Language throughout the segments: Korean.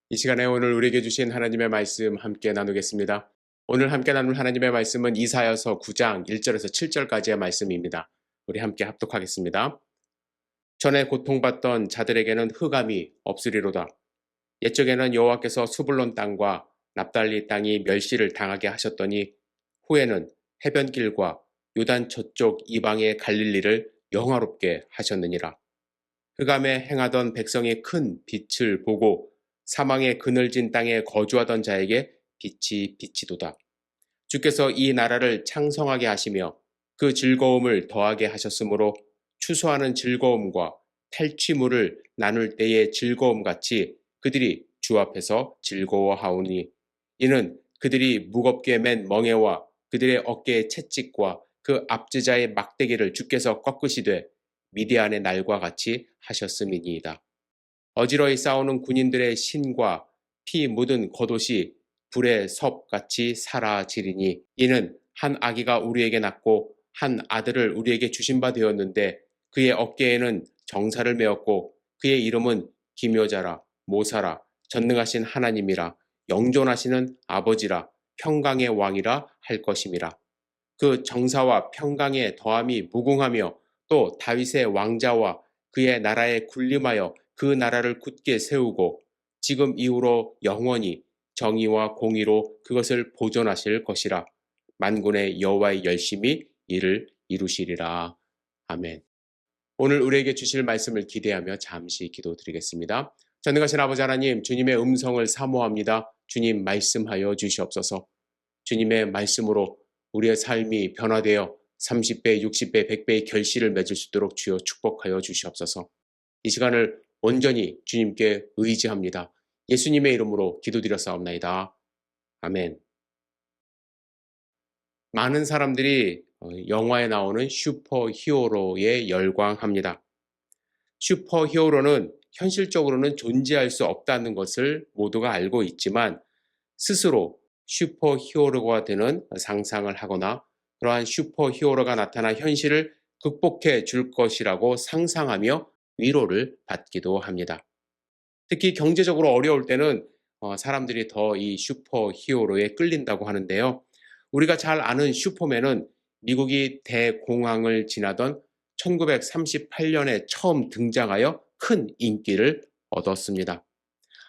이 시간에 오늘 우리에게 주신 하나님의 말씀 함께 나누겠습니다. 오늘 함께 나눌 하나님의 말씀은 이사야서 9장 1절에서 7절까지의 말씀입니다. 우리 함께 합독하겠습니다. 전에 고통받던 자들에게는 흑암이 없으리로다. 옛적에는 여호와께서 수불론 땅과 납달리 땅이 멸시를 당하게 하셨더니 후에는 해변길과 요단 저쪽 이방의 갈릴리를 영화롭게 하셨느니라. 흑암에 행하던 백성이 큰 빛을 보고 사망의 그늘진 땅에 거주하던 자에게 빛이 비치도다. 주께서 이 나라를 창성하게 하시며 그 즐거움을 더하게 하셨으므로 추수하는 즐거움과 탈취물을 나눌 때의 즐거움 같이 그들이 주 앞에서 즐거워하오니 이는 그들이 무겁게 맨 멍에와 그들의 어깨의 채찍과 그 압제자의 막대기를 주께서 꺾으시되 미디안의 날과 같이 하셨음이니이다. 어지러이 싸우는 군인들의 신과 피 묻은 겉옷이 불의 섭같이 사라지리니 이는 한 아기가 우리에게 낳고 한 아들을 우리에게 주신 바 되었는데 그의 어깨에는 정사를 메었고 그의 이름은 기묘자라 모사라 전능하신 하나님이라 영존하시는 아버지라 평강의 왕이라 할 것임이라. 그 정사와 평강의 더함이 무궁하며 또 다윗의 왕자와 그의 나라에 군림하여 그 나라를 굳게 세우고 지금 이후로 영원히 정의와 공의로 그것을 보존하실 것이라. 만군의 여호와의 열심히 이를 이루시리라. 아멘. 오늘 우리에게 주실 말씀을 기대하며 잠시 기도드리겠습니다. 전능하신 아버지 하나님, 주님의 음성을 사모합니다. 주님 말씀하여 주시옵소서. 주님의 말씀으로 우리의 삶이 변화되어 30배, 60배, 100배의 결실을 맺을 수 있도록 주여 축복하여 주시옵소서. 이 시간을 온전히 주님께 의지합니다. 예수님의 이름으로 기도드렸사옵나이다. 아멘. 많은 사람들이 영화에 나오는 슈퍼히어로에 열광합니다. 슈퍼히어로는 현실적으로는 존재할 수 없다는 것을 모두가 알고 있지만 스스로 슈퍼히어로가 되는 상상을 하거나 그러한 슈퍼히어로가 나타나 현실을 극복해 줄 것이라고 상상하며 위로를 받기도 합니다. 특히 경제적으로 어려울 때는 사람들이 더 이 슈퍼히어로에 끌린다고 하는데요. 우리가 잘 아는 슈퍼맨은 미국이 대공황을 지나던 1938년에 처음 등장하여 큰 인기를 얻었습니다.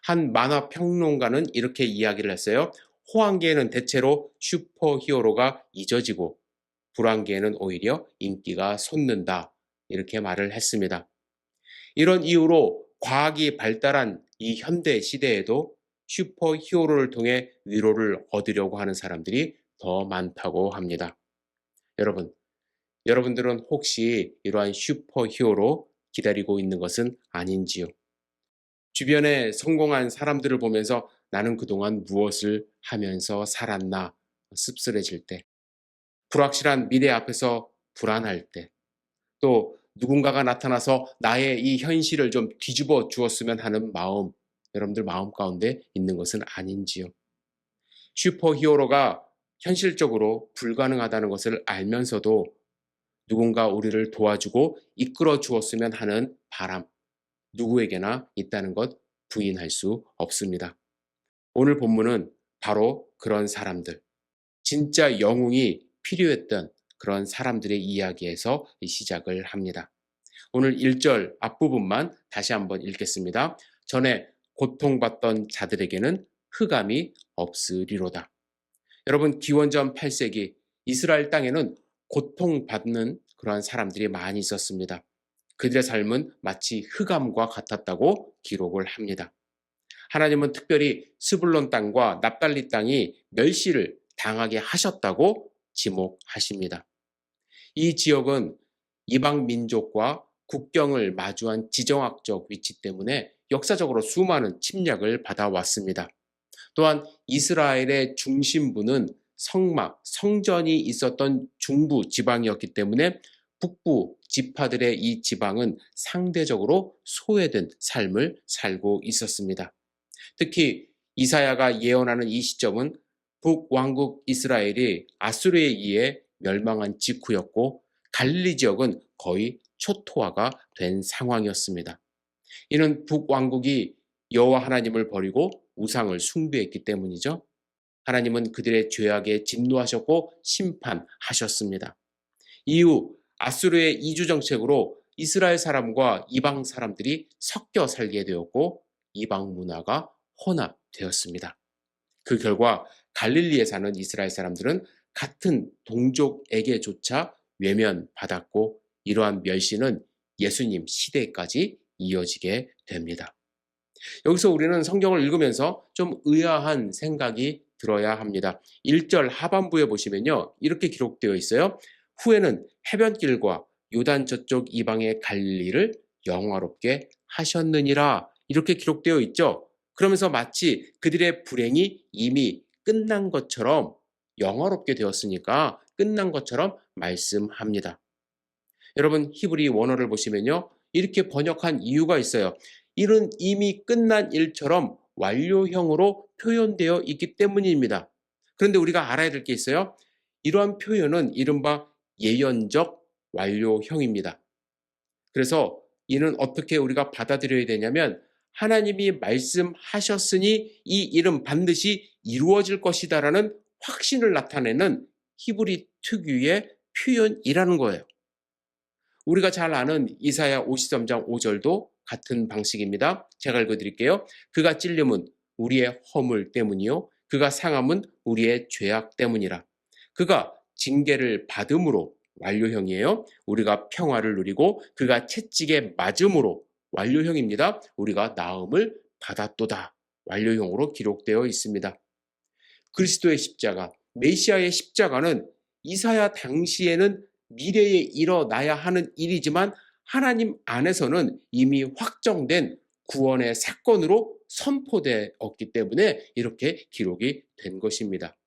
한 만화 평론가는 이렇게 이야기를 했어요. 호황기에는 대체로 슈퍼히어로가 잊어지고 불황기에는 오히려 인기가 솟는다. 이렇게 말을 했습니다. 이런 이유로 과학이 발달한 이 현대 시대에도 슈퍼히어로를 통해 위로를 얻으려고 하는 사람들이 더 많다고 합니다. 여러분들은 혹시 이러한 슈퍼히어로 기다리고 있는 것은 아닌지요? 주변에 성공한 사람들을 보면서 나는 그동안 무엇을 하면서 살았나 씁쓸해질 때, 불확실한 미래 앞에서 불안할 때, 또 누군가가 나타나서 나의 이 현실을 좀 뒤집어 주었으면 하는 마음, 여러분들 마음 가운데 있는 것은 아닌지요? 슈퍼히어로가 현실적으로 불가능하다는 것을 알면서도 누군가 우리를 도와주고 이끌어 주었으면 하는 바람, 누구에게나 있다는 것 부인할 수 없습니다. 오늘 본문은 바로 그런 사람들, 진짜 영웅이 필요했던 그런 사람들의 이야기에서 시작을 합니다. 오늘 1절 앞부분만 다시 한번 읽겠습니다. 전에 고통받던 자들에게는 흑암이 없으리로다. 여러분, 기원전 8세기 이스라엘 땅에는 고통받는 그러한 사람들이 많이 있었습니다. 그들의 삶은 마치 흑암과 같았다고 기록을 합니다. 하나님은 특별히 스불론 땅과 납달리 땅이 멸시를 당하게 하셨다고 지목하십니다. 이 지역은 이방 민족과 국경을 마주한 지정학적 위치 때문에 역사적으로 수많은 침략을 받아왔습니다. 또한 이스라엘의 중심부는 성전이 있었던 중부 지방이었기 때문에 북부 지파들의 이 지방은 상대적으로 소외된 삶을 살고 있었습니다. 특히 이사야가 예언하는 이 시점은 북왕국 이스라엘이 아수르에 의해 멸망한 직후였고 갈릴리 지역은 거의 초토화가 된 상황이었습니다. 이는 북왕국이 여호와 하나님을 버리고 우상을 숭배했기 때문이죠. 하나님은 그들의 죄악에 진노하셨고 심판하셨습니다. 이후 아수르의 이주 정책으로 이스라엘 사람과 이방 사람들이 섞여 살게 되었고 이방 문화가 혼합되었습니다. 그 결과 갈릴리에 사는 이스라엘 사람들은 같은 동족에게조차 외면받았고 이러한 멸시는 예수님 시대까지 이어지게 됩니다. 여기서 우리는 성경을 읽으면서 좀 의아한 생각이 들어야 합니다. 1절 하반부에 보시면요. 이렇게 기록되어 있어요. 후에는 해변길과 요단 저쪽 이방의 갈릴리를 영화롭게 하셨느니라. 이렇게 기록되어 있죠. 그러면서 마치 그들의 불행이 이미 끝난 것처럼 영화롭게 되었으니까 끝난 것처럼 말씀합니다. 여러분 히브리 원어를 보시면요. 이렇게 번역한 이유가 있어요. 일은 이미 끝난 일처럼 완료형으로 표현되어 있기 때문입니다. 그런데 우리가 알아야 될 게 있어요. 이러한 표현은 이른바 예언적 완료형입니다. 그래서 이는 어떻게 우리가 받아들여야 되냐면 하나님이 말씀하셨으니 이 일은 반드시 이루어질 것이다라는 확신을 나타내는 히브리 특유의 표현이라는 거예요. 우리가 잘 아는 이사야 53장 5절도 같은 방식입니다. 제가 읽어드릴게요. 그가 찔림은 우리의 허물 때문이요. 그가 상함은 우리의 죄악 때문이라. 그가 징계를 받음으로 완료형이에요. 우리가 평화를 누리고 그가 채찍에 맞음으로 완료형입니다. 우리가 나음을 받았도다. 완료형으로 기록되어 있습니다. 그리스도의 십자가, 메시아의 십자가는 이사야 당시에는 미래에 일어나야 하는 일이지만 하나님 안에서는 이미 확정된 구원의 사건으로 선포되었기 때문에 이렇게 기록이 된 것입니다.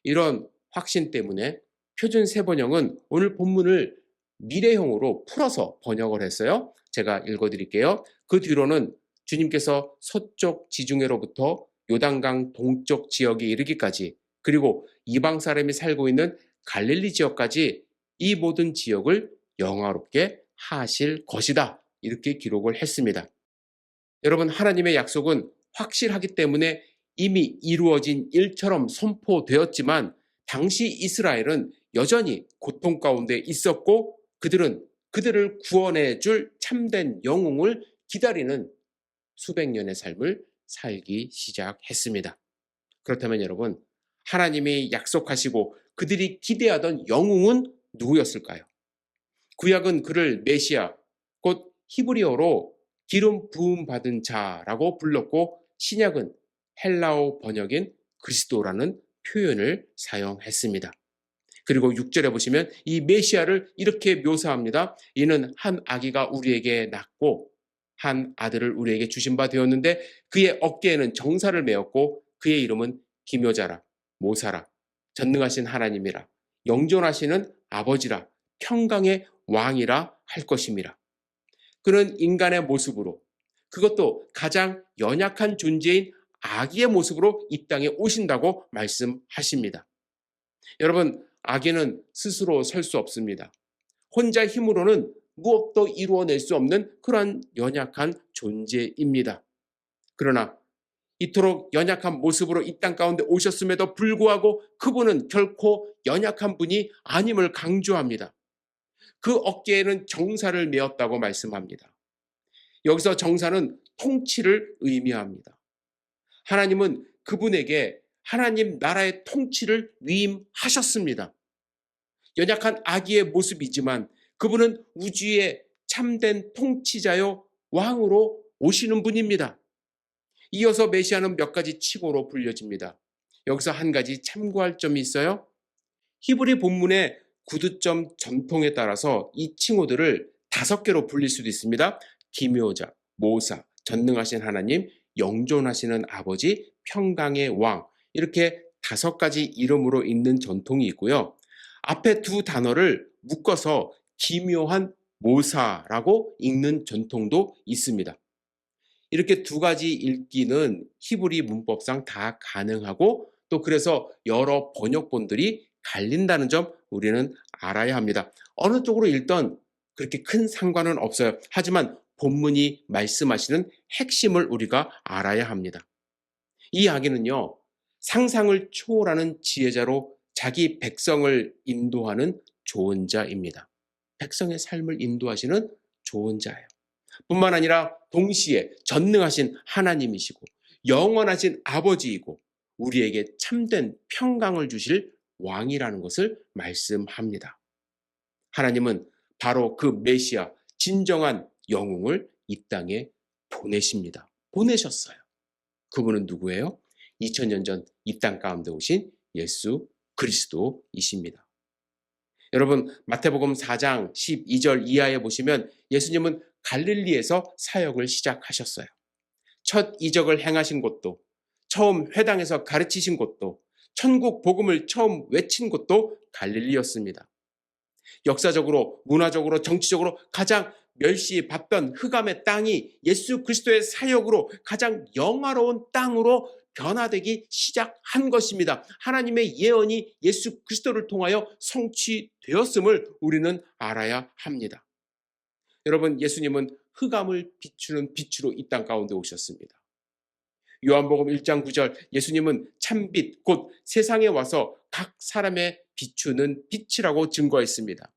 이런 확신 때문에 표준 세번역은 오늘 본문을 미래형으로 풀어서 번역을 했어요. 제가 읽어드릴게요. 그 뒤로는 주님께서 서쪽 지중해로부터 요단강 동쪽 지역에 이르기까지 그리고 이방 사람이 살고 있는 갈릴리 지역까지 이 모든 지역을 영화롭게 하실 것이다. 이렇게 기록을 했습니다. 여러분 하나님의 약속은 확실하기 때문에 이미 이루어진 일처럼 선포되었지만 당시 이스라엘은 여전히 고통 가운데 있었고 그들은 그들을 구원해 줄 참된 영웅을 기다리는 수백 년의 삶을 살기 시작했습니다. 그렇다면 여러분 하나님이 약속하시고 그들이 기대하던 영웅은 누구였을까요? 구약은 그를 메시아, 곧 히브리어로 기름 부음 받은 자라고 불렀고 신약은 헬라어 번역인 그리스도라는 표현을 사용했습니다. 그리고 6절에 보시면 이 메시아를 이렇게 묘사합니다. 이는 한 아기가 우리에게 낳고 한 아들을 우리에게 주신 바 되었는데 그의 어깨에는 정사를 메었고 그의 이름은 기묘자라, 모사라, 전능하신 하나님이라, 영존하시는 아버지라, 평강의 왕이라 할 것임이라. 그는 인간의 모습으로 그것도 가장 연약한 존재인 아기의 모습으로 이 땅에 오신다고 말씀하십니다. 여러분 아기는 스스로 설 수 없습니다. 혼자 힘으로는 무엇도 이루어낼 수 없는 그러한 연약한 존재입니다. 그러나 이토록 연약한 모습으로 이 땅 가운데 오셨음에도 불구하고 그분은 결코 연약한 분이 아님을 강조합니다. 그 어깨에는 정사를 메었다고 말씀합니다. 여기서 정사는 통치를 의미합니다. 하나님은 그분에게 하나님 나라의 통치를 위임하셨습니다. 연약한 아기의 모습이지만 그분은 우주의 참된 통치자요 왕으로 오시는 분입니다. 이어서 메시아는 몇 가지 칭호로 불려집니다. 여기서 한 가지 참고할 점이 있어요. 히브리 본문의 구두점 전통에 따라서 이 칭호들을 5개로 불릴 수도 있습니다. 기묘자, 모사, 전능하신 하나님, 영존하시는 아버지, 평강의 왕 이렇게 5가지 이름으로 있는 전통이 있고요. 앞에 두 단어를 묶어서 기묘한 모사라고 읽는 전통도 있습니다. 이렇게 두 가지 읽기는 히브리 문법상 다 가능하고 또 그래서 여러 번역본들이 갈린다는 점 우리는 알아야 합니다. 어느 쪽으로 읽던 그렇게 큰 상관은 없어요. 하지만 본문이 말씀하시는 핵심을 우리가 알아야 합니다. 이 아기는요, 상상을 초월하는 지혜자로 자기 백성을 인도하는 조언자입니다. 백성의 삶을 인도하시는 조언자예요. 뿐만 아니라 동시에 전능하신 하나님이시고 영원하신 아버지이고 우리에게 참된 평강을 주실 왕이라는 것을 말씀합니다. 하나님은 바로 그 메시아, 진정한 영웅을 이 땅에 보내십니다. 보내셨어요. 그분은 누구예요? 2000년 전 이 땅 가운데 오신 예수 그리스도이십니다. 여러분, 마태복음 4장 12절 이하에 보시면 예수님은 갈릴리에서 사역을 시작하셨어요. 첫 이적을 행하신 곳도, 처음 회당에서 가르치신 곳도, 천국 복음을 처음 외친 곳도 갈릴리였습니다. 역사적으로, 문화적으로, 정치적으로 가장 멸시받던 흑암의 땅이 예수 그리스도의 사역으로 가장 영화로운 땅으로 변화되기 시작한 것입니다. 하나님의 예언이 예수 그리스도를 통하여 성취되었음을 우리는 알아야 합니다. 여러분, 예수님은 흑암을 비추는 빛으로 이 땅 가운데 오셨습니다. 요한복음 1장 9절 예수님은 참빛 곧 세상에 와서 각 사람의 비추는 빛이라고 증거했습니다.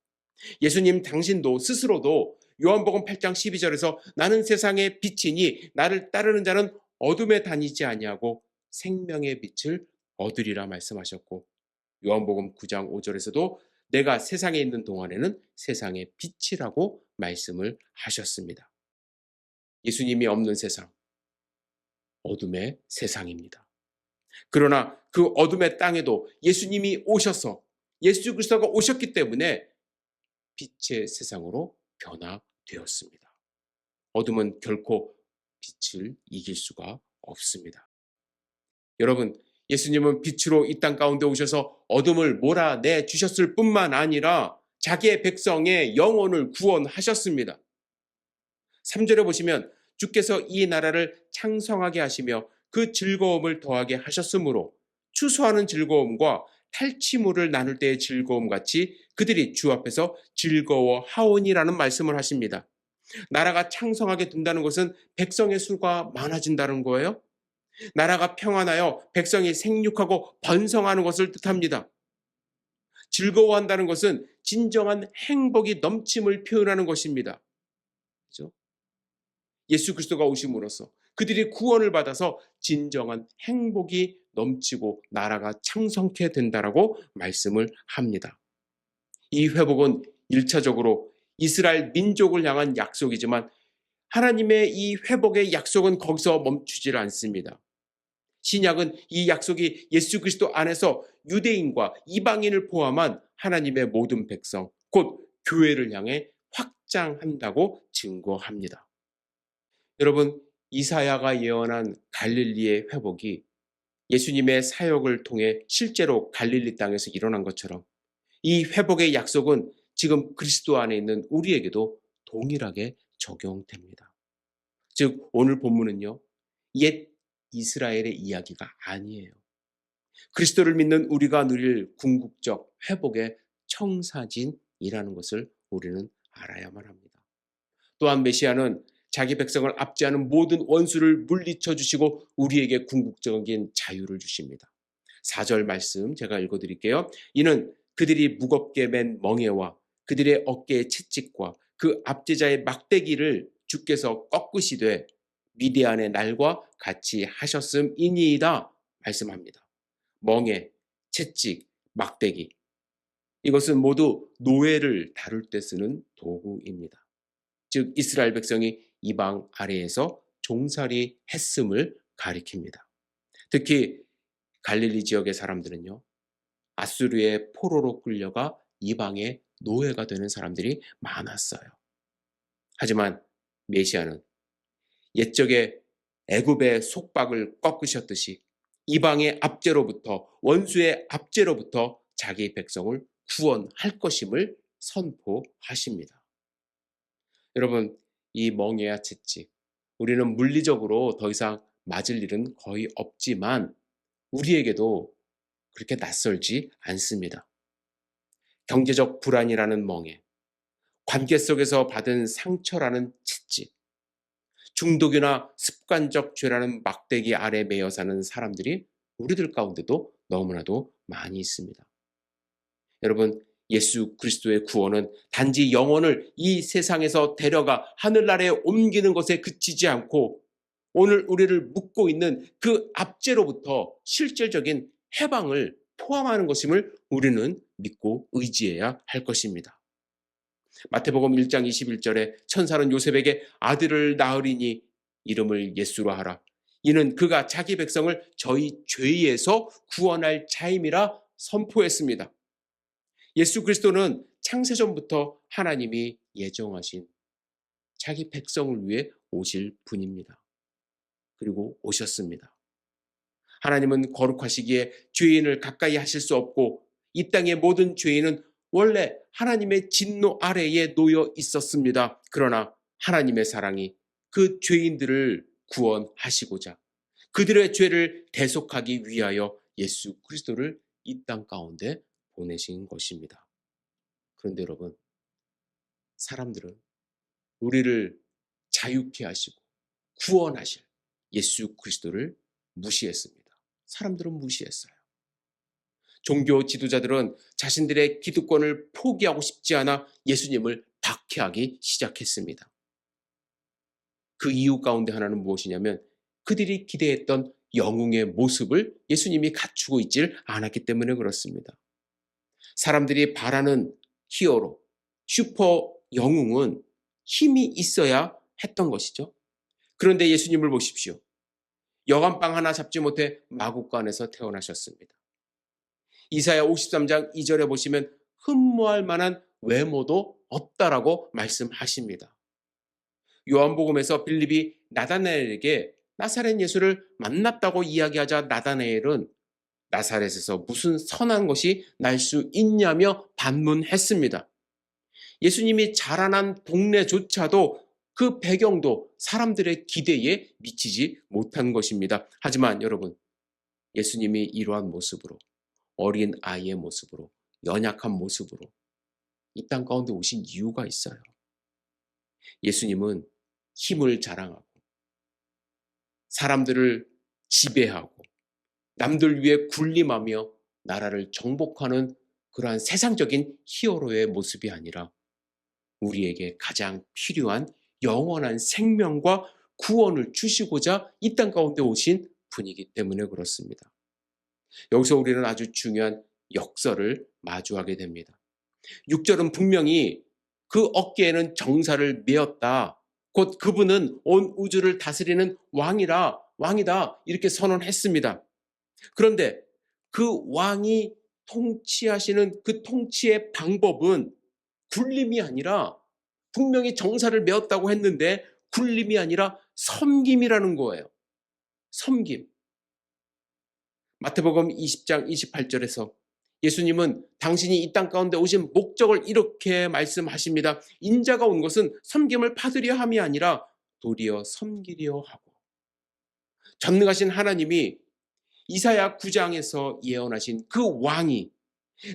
예수님 당신도 스스로도 요한복음 8장 12절에서 나는 세상의 빛이니 나를 따르는 자는 어둠에 다니지 아니하고 생명의 빛을 얻으리라 말씀하셨고, 요한복음 9장 5절에서도 내가 세상에 있는 동안에는 세상의 빛이라고 말씀을 하셨습니다. 예수님이 없는 세상, 어둠의 세상입니다. 그러나 그 어둠의 땅에도 예수님이 오셔서 예수 그리스도가 오셨기 때문에 빛의 세상으로 변화되었습니다. 어둠은 결코 빛을 이길 수가 없습니다. 여러분, 예수님은 빛으로 이 땅 가운데 오셔서 어둠을 몰아내 주셨을 뿐만 아니라 자기의 백성의 영혼을 구원하셨습니다. 3절에 보시면 주께서 이 나라를 창성하게 하시며 그 즐거움을 더하게 하셨으므로 추수하는 즐거움과 탈취물을 나눌 때의 즐거움 같이 그들이 주 앞에서 즐거워하오니라는 말씀을 하십니다. 나라가 창성하게 된다는 것은 백성의 수가 많아진다는 거예요. 나라가 평안하여 백성이 생육하고 번성하는 것을 뜻합니다. 즐거워한다는 것은 진정한 행복이 넘침을 표현하는 것입니다. 그렇죠? 예수 그리스도가 오심으로써 그들이 구원을 받아서 진정한 행복이 넘치고 나라가 창성케 된다라고 말씀을 합니다. 이 회복은 1차적으로 이스라엘 민족을 향한 약속이지만 하나님의 이 회복의 약속은 거기서 멈추질 않습니다. 신약은 이 약속이 예수 그리스도 안에서 유대인과 이방인을 포함한 하나님의 모든 백성, 곧 교회를 향해 확장한다고 증거합니다. 여러분, 이사야가 예언한 갈릴리의 회복이 예수님의 사역을 통해 실제로 갈릴리 땅에서 일어난 것처럼 이 회복의 약속은 지금 그리스도 안에 있는 우리에게도 동일하게 적용됩니다. 즉 오늘 본문은요, 옛 이스라엘의 이야기가 아니에요. 그리스도를 믿는 우리가 누릴 궁극적 회복의 청사진이라는 것을 우리는 알아야만 합니다. 또한 메시아는 자기 백성을 압제하는 모든 원수를 물리쳐 주시고 우리에게 궁극적인 자유를 주십니다. 4절 말씀 제가 읽어드릴게요. 이는 그들이 무겁게 맨 멍에와 그들의 어깨의 채찍과 그 압제자의 막대기를 주께서 꺾으시되 미디안의 날과 같이 하셨음이니이다 말씀합니다. 멍에, 채찍, 막대기, 이것은 모두 노예를 다룰 때 쓰는 도구입니다. 즉 이스라엘 백성이 이방 아래에서 종살이 했음을 가리킵니다. 특히 갈릴리 지역의 사람들은요, 아수르의 포로로 끌려가 이방의 노예가 되는 사람들이 많았어요. 하지만 메시아는 옛적에 애굽의 속박을 꺾으셨듯이 이방의 압제로부터, 원수의 압제로부터 자기 백성을 구원할 것임을 선포하십니다. 여러분, 이 멍에와 채찍, 우리는 물리적으로 더 이상 맞을 일은 거의 없지만 우리에게도 그렇게 낯설지 않습니다. 경제적 불안이라는 멍에, 관계 속에서 받은 상처라는 채찍, 중독이나 습관적 죄라는 막대기 아래 매여 사는 사람들이 우리들 가운데도 너무나도 많이 있습니다. 여러분, 예수 그리스도의 구원은 단지 영혼을 이 세상에서 데려가 하늘나라에 옮기는 것에 그치지 않고 오늘 우리를 묶고 있는 그 압제로부터 실질적인 해방을 포함하는 것임을 우리는 믿고 의지해야 할 것입니다. 마태복음 1장 21절에 천사는 요셉에게 아들을 낳으리니 이름을 예수로 하라. 이는 그가 자기 백성을 저희 죄에서 구원할 자임이라 선포했습니다. 예수 그리스도는 창세전부터 하나님이 예정하신 자기 백성을 위해 오실 분입니다. 그리고 오셨습니다. 하나님은 거룩하시기에 죄인을 가까이 하실 수 없고 이 땅의 모든 죄인은 원래 하나님의 진노 아래에 놓여 있었습니다. 그러나 하나님의 사랑이 그 죄인들을 구원하시고자 그들의 죄를 대속하기 위하여 예수 그리스도를 이 땅 가운데 보내신 것입니다. 그런데 여러분, 사람들은 우리를 자유케 하시고 구원하실 예수 그리스도를 무시했습니다. 사람들은 무시했어요. 종교 지도자들은 자신들의 기득권을 포기하고 싶지 않아 예수님을 박해하기 시작했습니다. 그 이유 가운데 하나는 무엇이냐면 그들이 기대했던 영웅의 모습을 예수님이 갖추고 있질 않았기 때문에 그렇습니다. 사람들이 바라는 히어로, 슈퍼 영웅은 힘이 있어야 했던 것이죠. 그런데 예수님을 보십시오. 여간빵 하나 잡지 못해 마구간에서 태어나셨습니다. 이사야 53장 2절에 보시면 흠모할 만한 외모도 없다라고 말씀하십니다. 요한복음에서 빌립이 나다나엘에게 나사렛 예수를 만났다고 이야기하자 나다나엘은 나사렛에서 무슨 선한 것이 날 수 있냐며 반문했습니다. 예수님이 자라난 동네조차도 그 배경도 사람들의 기대에 미치지 못한 것입니다. 하지만 여러분, 예수님이 이러한 모습으로 어린 아이의 모습으로 연약한 모습으로 이 땅 가운데 오신 이유가 있어요. 예수님은 힘을 자랑하고 사람들을 지배하고 남들 위해 군림하며 나라를 정복하는 그러한 세상적인 히어로의 모습이 아니라 우리에게 가장 필요한 영원한 생명과 구원을 주시고자 이 땅 가운데 오신 분이기 때문에 그렇습니다. 여기서 우리는 아주 중요한 역설을 마주하게 됩니다. 6절은 분명히 그 어깨에는 정사를 메었다. 곧 그분은 온 우주를 다스리는 왕이다. 이렇게 선언했습니다. 그런데 그 왕이 통치하시는 그 통치의 방법은 굴림이 아니라 분명히 정사를 메었다고 했는데 굴림이 아니라 섬김이라는 거예요. 섬김. 마태복음 20장 28절에서 예수님은 당신이 이 땅 가운데 오신 목적을 이렇게 말씀하십니다. 인자가 온 것은 섬김을 받으려 함이 아니라 도리어 섬기려 하고. 전능하신 하나님이 이사야 9장에서 예언하신 그 왕이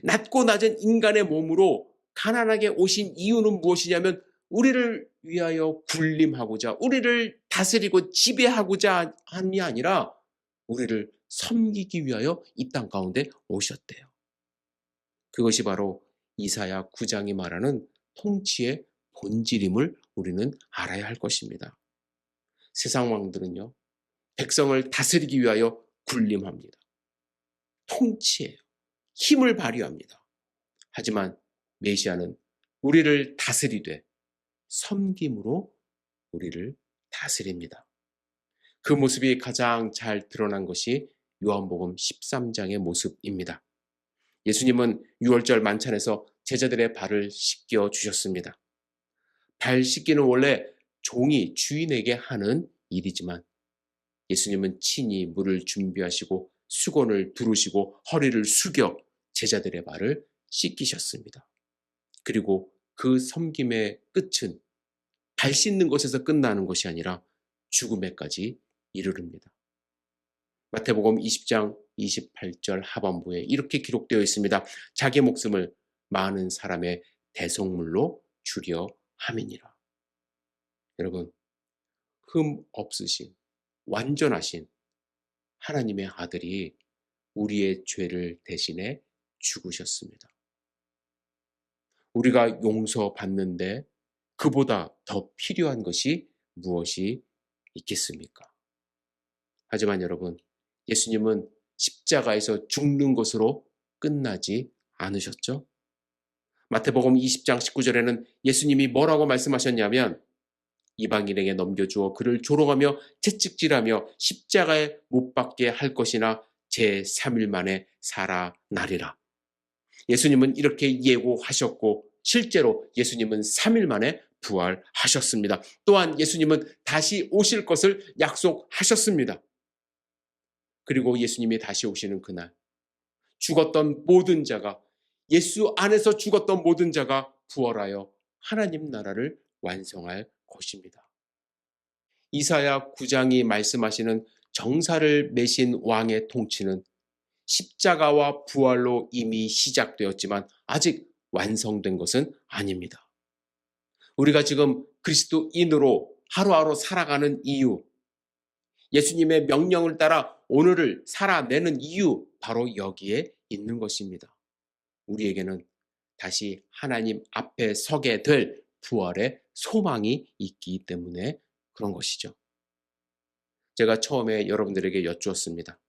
낮고 낮은 인간의 몸으로 가난하게 오신 이유는 무엇이냐면 우리를 위하여 군림하고자 우리를 다스리고 지배하고자 함이 아니라 우리를 섬기기 위하여 이 땅 가운데 오셨대요. 그것이 바로 이사야 9장이 말하는 통치의 본질임을 우리는 알아야 할 것입니다. 세상 왕들은요, 백성을 다스리기 위하여 군림합니다. 통치해요. 힘을 발휘합니다. 하지만 메시아는 우리를 다스리되 섬김으로 우리를 다스립니다. 그 모습이 가장 잘 드러난 것이 요한복음 13장의 모습입니다. 예수님은 유월절 만찬에서 제자들의 발을 씻겨 주셨습니다. 발 씻기는 원래 종이 주인에게 하는 일이지만 예수님은 친히 물을 준비하시고 수건을 두르시고 허리를 숙여 제자들의 발을 씻기셨습니다. 그리고 그 섬김의 끝은 발 씻는 것에서 끝나는 것이 아니라 죽음에까지 이르릅니다. 마태복음 20장 28절 하반부에 이렇게 기록되어 있습니다. 자기 목숨을 많은 사람의 대속물로 주려 함이니라. 여러분, 흠 없으신 완전하신 하나님의 아들이 우리의 죄를 대신해 죽으셨습니다. 우리가 용서받는데 그보다 더 필요한 것이 무엇이 있겠습니까? 하지만 여러분, 예수님은 십자가에서 죽는 것으로 끝나지 않으셨죠? 마태복음 20장 19절에는 예수님이 뭐라고 말씀하셨냐면 이방인에게 넘겨주어 그를 조롱하며 채찍질하며 십자가에 못 박게 할 것이나 제3일 만에 살아나리라. 예수님은 이렇게 예고하셨고 실제로 예수님은 3일 만에 부활하셨습니다. 또한 예수님은 다시 오실 것을 약속하셨습니다. 그리고 예수님이 다시 오시는 그날 죽었던 모든 자가 예수 안에서 죽었던 모든 자가 부활하여 하나님 나라를 완성할 것입니다. 이사야 9장이 말씀하시는 정사를 매신 왕의 통치는 십자가와 부활로 이미 시작되었지만 아직 완성된 것은 아닙니다. 우리가 지금 그리스도인으로 하루하루 살아가는 이유, 예수님의 명령을 따라 오늘을 살아내는 이유, 바로 여기에 있는 것입니다. 우리에게는 다시 하나님 앞에 서게 될 부활의 소망이 있기 때문에 그런 것이죠. 제가 처음에 여러분들에게 여쭈었습니다.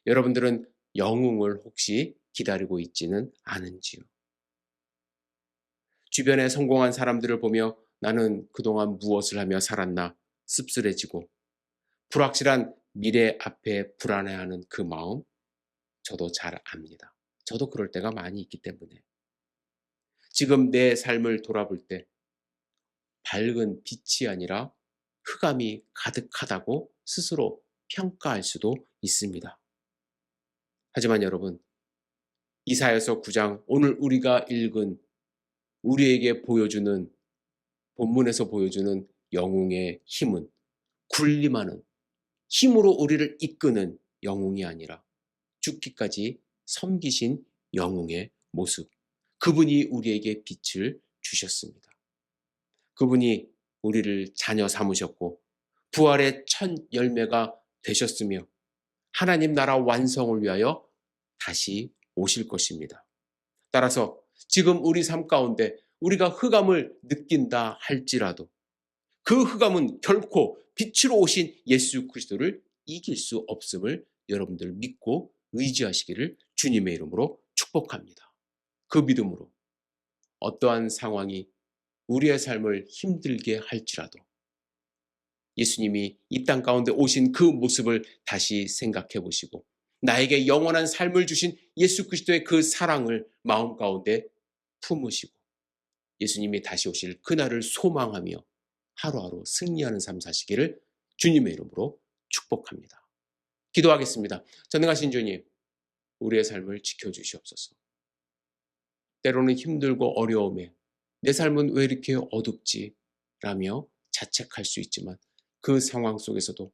여러분들은 영웅을 혹시 기다리고 있지는 않은지요? 주변에 성공한 사람들을 보며 나는 그동안 무엇을 하며 살았나 씁쓸해지고 불확실한 미래 앞에 불안해하는 그 마음, 저도 잘 압니다. 저도 그럴 때가 많이 있기 때문에. 지금 내 삶을 돌아볼 때 밝은 빛이 아니라 흑암이 가득하다고 스스로 평가할 수도 있습니다. 하지만 여러분, 이사야서 9장 오늘 우리가 읽은 우리에게 보여주는 본문에서 보여주는 영웅의 힘은 군림하는 힘으로 우리를 이끄는 영웅이 아니라 죽기까지 섬기신 영웅의 모습. 그분이 우리에게 빛을 주셨습니다. 그분이 우리를 자녀 삼으셨고 부활의 첫 열매가 되셨으며 하나님 나라 완성을 위하여 다시 오실 것입니다. 따라서 지금 우리 삶 가운데 우리가 흑암을 느낀다 할지라도 그 흑암은 결코 빛으로 오신 예수 그리스도를 이길 수 없음을 여러분들 믿고 의지하시기를 주님의 이름으로 축복합니다. 그 믿음으로 어떠한 상황이 우리의 삶을 힘들게 할지라도 예수님이 이 땅 가운데 오신 그 모습을 다시 생각해 보시고 나에게 영원한 삶을 주신 예수 그리스도의 그 사랑을 마음 가운데 품으시고 예수님이 다시 오실 그날을 소망하며 하루하루 승리하는 삶 사시기를 주님의 이름으로 축복합니다. 기도하겠습니다. 전능하신 주님, 우리의 삶을 지켜주시옵소서. 때로는 힘들고 어려움에 내 삶은 왜 이렇게 어둡지? 라며 자책할 수 있지만 그 상황 속에서도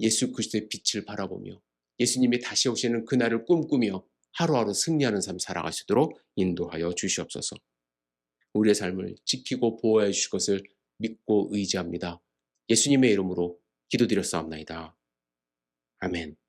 예수 그리스도의 빛을 바라보며 예수님이 다시 오시는 그날을 꿈꾸며 하루하루 승리하는 삶 살아갈 수 있도록 인도하여 주시옵소서. 우리의 삶을 지키고 보호해 주실 것을 믿고 의지합니다. 예수님의 이름으로 기도드렸사옵나이다. 아멘.